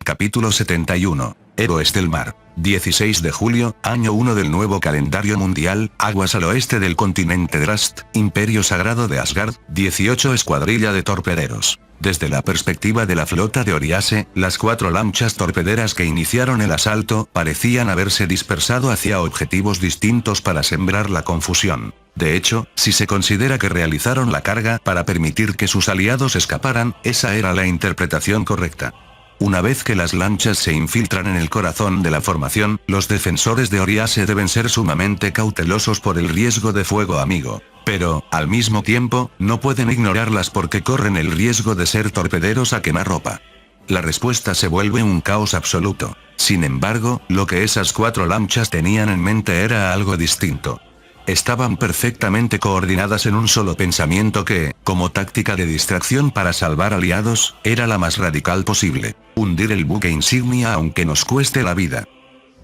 Capítulo 71. Héroes del mar. 16 de julio, año 1 del nuevo calendario mundial, aguas al oeste del continente Drast, Imperio Sagrado de Asgard, 18 escuadrilla de torpederos. Desde la perspectiva de la flota de Oriase, las 4 lanchas torpederas que iniciaron el asalto, parecían haberse dispersado hacia objetivos distintos para sembrar la confusión. De hecho, si se considera que realizaron la carga para permitir que sus aliados escaparan, esa era la interpretación correcta. Una vez que las lanchas se infiltran en el corazón de la formación, los defensores de Oriase deben ser sumamente cautelosos por el riesgo de fuego amigo. Pero, al mismo tiempo, no pueden ignorarlas porque corren el riesgo de ser torpederos a quemarropa. La respuesta se vuelve un caos absoluto. Sin embargo, lo que esas 4 lanchas tenían en mente era algo distinto. Estaban perfectamente coordinadas en un solo pensamiento que, como táctica de distracción para salvar aliados, era la más radical posible: hundir el buque insignia aunque nos cueste la vida.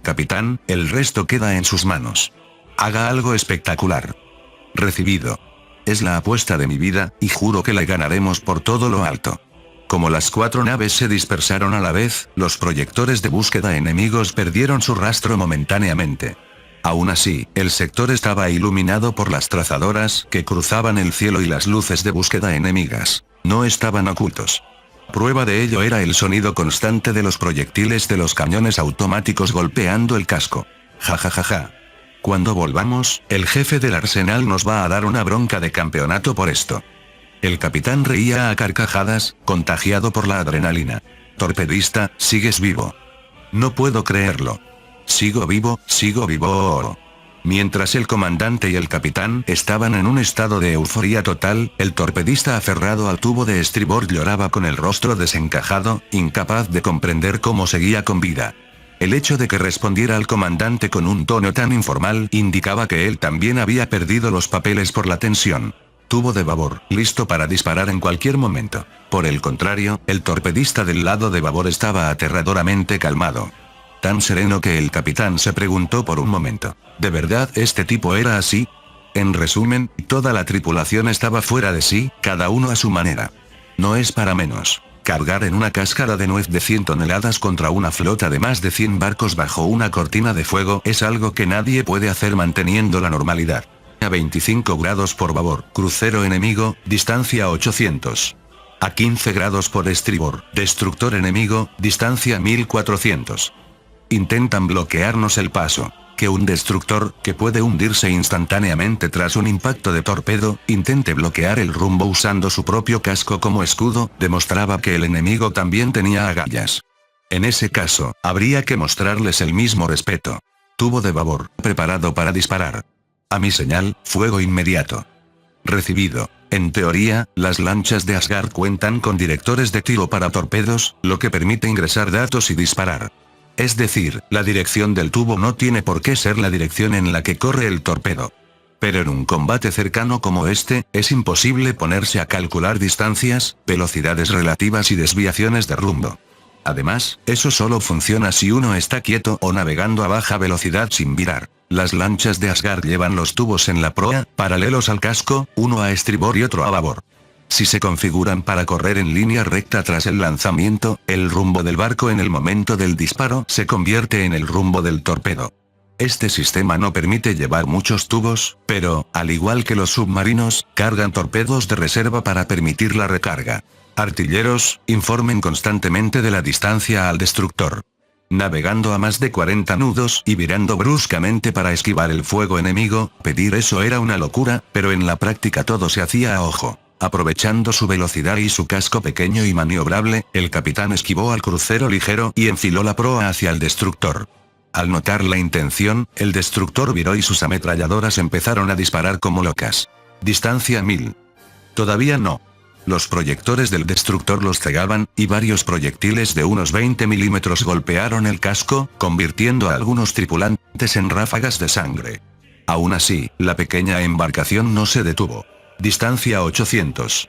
Capitán, el resto queda en sus manos. Haga algo espectacular. Recibido. Es la apuesta de mi vida, y juro que la ganaremos por todo lo alto. Como las 4 naves se dispersaron a la vez, los proyectores de búsqueda enemigos perdieron su rastro momentáneamente. Aún así, el sector estaba iluminado por las trazadoras que cruzaban el cielo y las luces de búsqueda enemigas no estaban ocultos. Prueba de ello era el sonido constante de los proyectiles de los cañones automáticos golpeando el casco. Ja. Cuando volvamos, el jefe del arsenal nos va a dar una bronca de campeonato por esto. El capitán reía a carcajadas, contagiado por la adrenalina. Torpedista, sigues vivo. No puedo creerlo. Sigo vivo. Mientras el comandante y el capitán estaban en un estado de euforia total, el torpedista aferrado al tubo de estribor lloraba con el rostro desencajado, incapaz de comprender cómo seguía con vida. El hecho de que respondiera al comandante con un tono tan informal indicaba que él también había perdido los papeles por la tensión. Tubo de babor, listo para disparar en cualquier momento. Por el contrario, el torpedista del lado de babor estaba aterradoramente calmado. Tan sereno que el capitán se preguntó por un momento: ¿de verdad este tipo era así? En resumen, toda la tripulación estaba fuera de sí, cada uno a su manera. No es para menos. Cargar en una cáscara de nuez de 100 toneladas contra una flota de más de 100 barcos bajo una cortina de fuego es algo que nadie puede hacer manteniendo la normalidad. A 25 grados por babor, crucero enemigo, distancia 800. A 15 grados por estribor, destructor enemigo, distancia 1400. Intentan bloquearnos el paso. Que un destructor, que puede hundirse instantáneamente tras un impacto de torpedo, intente bloquear el rumbo usando su propio casco como escudo, demostraba que el enemigo también tenía agallas. En ese caso, habría que mostrarles el mismo respeto. Tubo de babor, preparado para disparar. A mi señal, fuego inmediato. Recibido. En teoría, las lanchas de Asgard cuentan con directores de tiro para torpedos, lo que permite ingresar datos y disparar. Es decir, la dirección del tubo no tiene por qué ser la dirección en la que corre el torpedo. Pero en un combate cercano como este, es imposible ponerse a calcular distancias, velocidades relativas y desviaciones de rumbo. Además, eso solo funciona si uno está quieto o navegando a baja velocidad sin virar. Las lanchas de Asgard llevan los tubos en la proa, paralelos al casco, uno a estribor y otro a babor. Si se configuran para correr en línea recta tras el lanzamiento, el rumbo del barco en el momento del disparo se convierte en el rumbo del torpedo. Este sistema no permite llevar muchos tubos, pero, al igual que los submarinos, cargan torpedos de reserva para permitir la recarga. Artilleros, informen constantemente de la distancia al destructor. Navegando a más de 40 nudos y virando bruscamente para esquivar el fuego enemigo, pedir eso era una locura, pero en la práctica todo se hacía a ojo. Aprovechando su velocidad y su casco pequeño y maniobrable, el capitán esquivó al crucero ligero y enfiló la proa hacia el destructor. Al notar la intención, el destructor viró y sus ametralladoras empezaron a disparar como locas. Distancia 1000. Todavía no. Los proyectores del destructor los cegaban, y varios proyectiles de unos 20 milímetros golpearon el casco, convirtiendo a algunos tripulantes en ráfagas de sangre. Aún así, la pequeña embarcación no se detuvo. Distancia 800.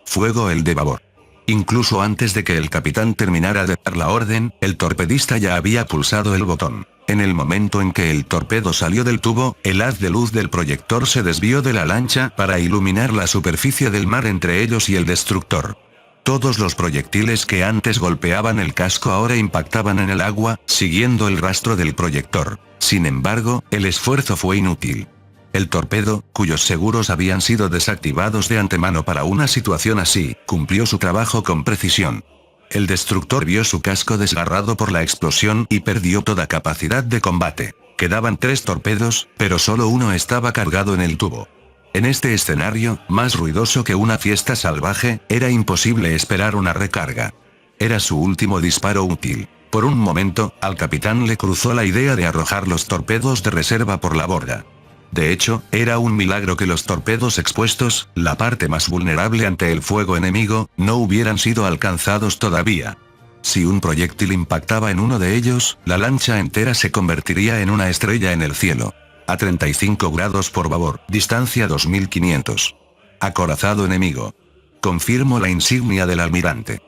Fuego el de babor. Incluso antes de que el capitán terminara de dar la orden, el torpedista ya había pulsado el botón. En el momento en que el torpedo salió del tubo, el haz de luz del proyector se desvió de la lancha para iluminar la superficie del mar entre ellos y el destructor. Todos los proyectiles que antes golpeaban el casco ahora impactaban en el agua, siguiendo el rastro del proyector. Sin embargo, el esfuerzo fue inútil. El torpedo, cuyos seguros habían sido desactivados de antemano para una situación así, cumplió su trabajo con precisión. El destructor vio su casco desgarrado por la explosión y perdió toda capacidad de combate. Quedaban 3 torpedos, pero solo uno estaba cargado en el tubo. En este escenario, más ruidoso que una fiesta salvaje, era imposible esperar una recarga. Era su último disparo útil. Por un momento, al capitán le cruzó la idea de arrojar los torpedos de reserva por la borda. De hecho, era un milagro que los torpedos expuestos, la parte más vulnerable ante el fuego enemigo, no hubieran sido alcanzados todavía. Si un proyectil impactaba en uno de ellos, la lancha entera se convertiría en una estrella en el cielo. A 35 grados por babor, distancia 2500. Acorazado enemigo. Confirmo la insignia del almirante.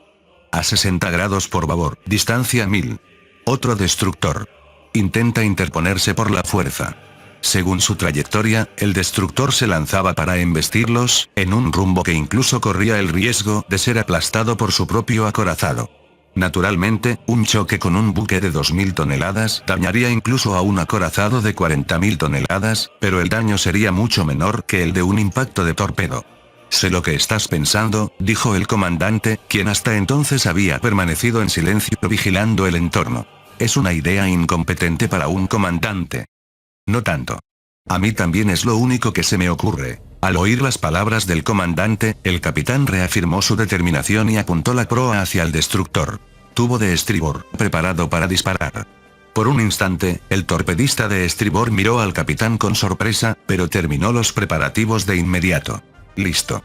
A 60 grados por babor, distancia 1000. Otro destructor. Intenta interponerse por la fuerza. Según su trayectoria, el destructor se lanzaba para embestirlos, en un rumbo que incluso corría el riesgo de ser aplastado por su propio acorazado. Naturalmente, un choque con un buque de 2000 toneladas dañaría incluso a un acorazado de 40.000 toneladas, pero el daño sería mucho menor que el de un impacto de torpedo. Sé lo que estás pensando, dijo el comandante, quien hasta entonces había permanecido en silencio vigilando el entorno. Es una idea incompetente para un comandante. No tanto. A mí también es lo único que se me ocurre. Al oír las palabras del comandante, el capitán reafirmó su determinación y apuntó la proa hacia el destructor. Tubo de estribor, preparado para disparar. Por un instante, el torpedista de estribor miró al capitán con sorpresa, pero terminó los preparativos de inmediato. Listo.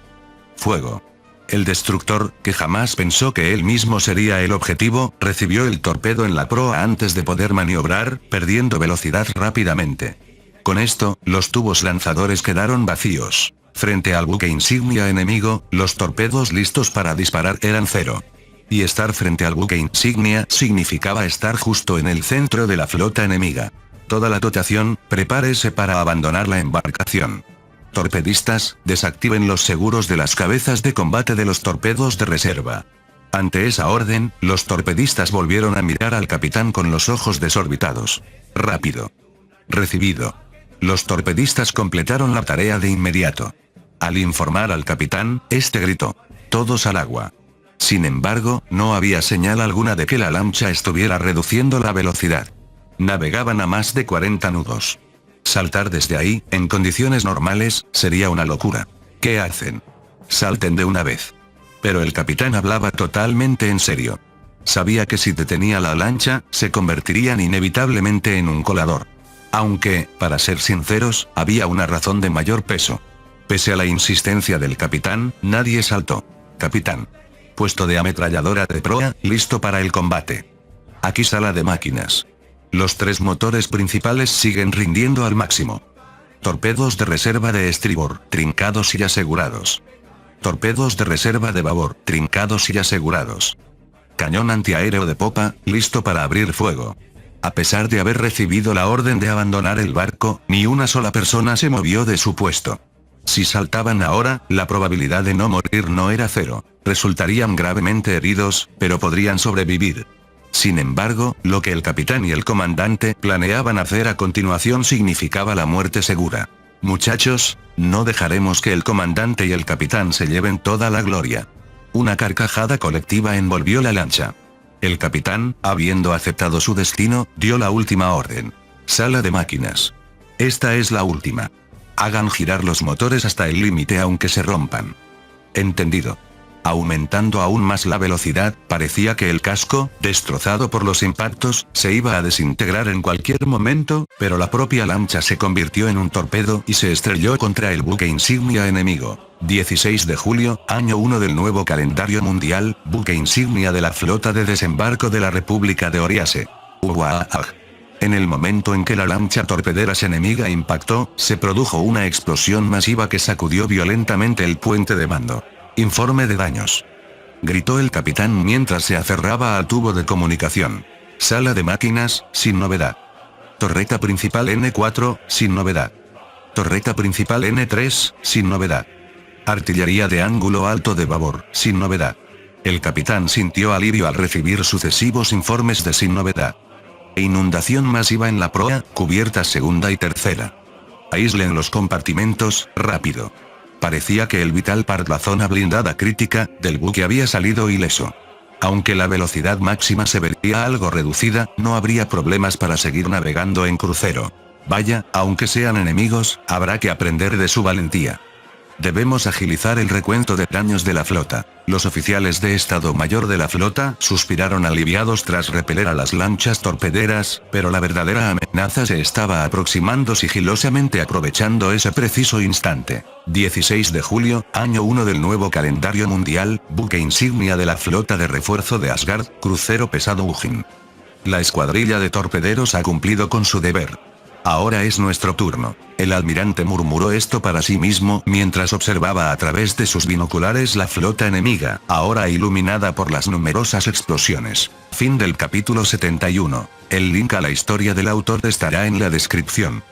Fuego. El destructor, que jamás pensó que él mismo sería el objetivo, recibió el torpedo en la proa antes de poder maniobrar, perdiendo velocidad rápidamente. Con esto, los tubos lanzadores quedaron vacíos. Frente al buque insignia enemigo, los torpedos listos para disparar eran 0. Y estar frente al buque insignia significaba estar justo en el centro de la flota enemiga. Toda la dotación, prepárese para abandonar la embarcación. Torpedistas, desactiven los seguros de las cabezas de combate de los torpedos de reserva. Ante esa orden, los torpedistas volvieron a mirar al capitán con los ojos desorbitados. Rápido. Recibido. Los torpedistas completaron la tarea de inmediato. Al informar al capitán, este gritó: todos al agua. Sin embargo, no había señal alguna de que la lancha estuviera reduciendo la velocidad. Navegaban a más de 40 nudos. Saltar desde ahí, en condiciones normales, sería una locura. ¿Qué hacen? Salten de una vez. Pero el capitán hablaba totalmente en serio. Sabía que si detenía la lancha, se convertirían inevitablemente en un colador. Aunque, para ser sinceros, había una razón de mayor peso. Pese a la insistencia del capitán, nadie saltó. Capitán. Puesto de ametralladora de proa, listo para el combate. Aquí sala de máquinas. Los 3 motores principales siguen rindiendo al máximo. Torpedos de reserva de estribor, trincados y asegurados. Torpedos de reserva de babor, trincados y asegurados. Cañón antiaéreo de popa, listo para abrir fuego. A pesar de haber recibido la orden de abandonar el barco, ni una sola persona se movió de su puesto. Si saltaban ahora, la probabilidad de no morir no era 0. Resultarían gravemente heridos, pero podrían sobrevivir. Sin embargo, lo que el capitán y el comandante planeaban hacer a continuación significaba la muerte segura. Muchachos, no dejaremos que el comandante y el capitán se lleven toda la gloria. Una carcajada colectiva envolvió la lancha. El capitán, habiendo aceptado su destino, dio la última orden. Sala de máquinas. Esta es la última. Hagan girar los motores hasta el límite aunque se rompan. Entendido. Aumentando aún más la velocidad, parecía que el casco, destrozado por los impactos, se iba a desintegrar en cualquier momento, pero la propia lancha se convirtió en un torpedo y se estrelló contra el buque insignia enemigo. 16 de julio, año 1 del nuevo calendario mundial, buque insignia de la flota de desembarco de la República de Oriase. Uaah. En el momento en que la lancha torpedera enemiga impactó, se produjo una explosión masiva que sacudió violentamente el puente de mando. Informe de daños. Gritó el capitán mientras se aferraba al tubo de comunicación. Sala de máquinas, sin novedad. Torreta principal N4, sin novedad. Torreta principal N3, sin novedad. Artillería de ángulo alto de babor, sin novedad. El capitán sintió alivio al recibir sucesivos informes de sin novedad. Inundación masiva en la proa, cubiertas segunda y tercera. Aíslen los compartimentos, rápido. Parecía que el vital par la zona blindada crítica, del buque había salido ileso. Aunque la velocidad máxima se vería algo reducida, no habría problemas para seguir navegando en crucero. Vaya, aunque sean enemigos, habrá que aprender de su valentía. Debemos agilizar el recuento de daños de la flota. Los oficiales de Estado Mayor de la flota suspiraron aliviados tras repeler a las lanchas torpederas, pero la verdadera amenaza se estaba aproximando sigilosamente aprovechando ese preciso instante. 16 de julio, año 1 del nuevo calendario mundial, buque insignia de la flota de refuerzo de Asgard, crucero pesado Ujin. La escuadrilla de torpederos ha cumplido con su deber. Ahora es nuestro turno. El almirante murmuró esto para sí mismo mientras observaba a través de sus binoculares la flota enemiga, ahora iluminada por las numerosas explosiones. Fin del capítulo 71. El link a la historia del autor estará en la descripción.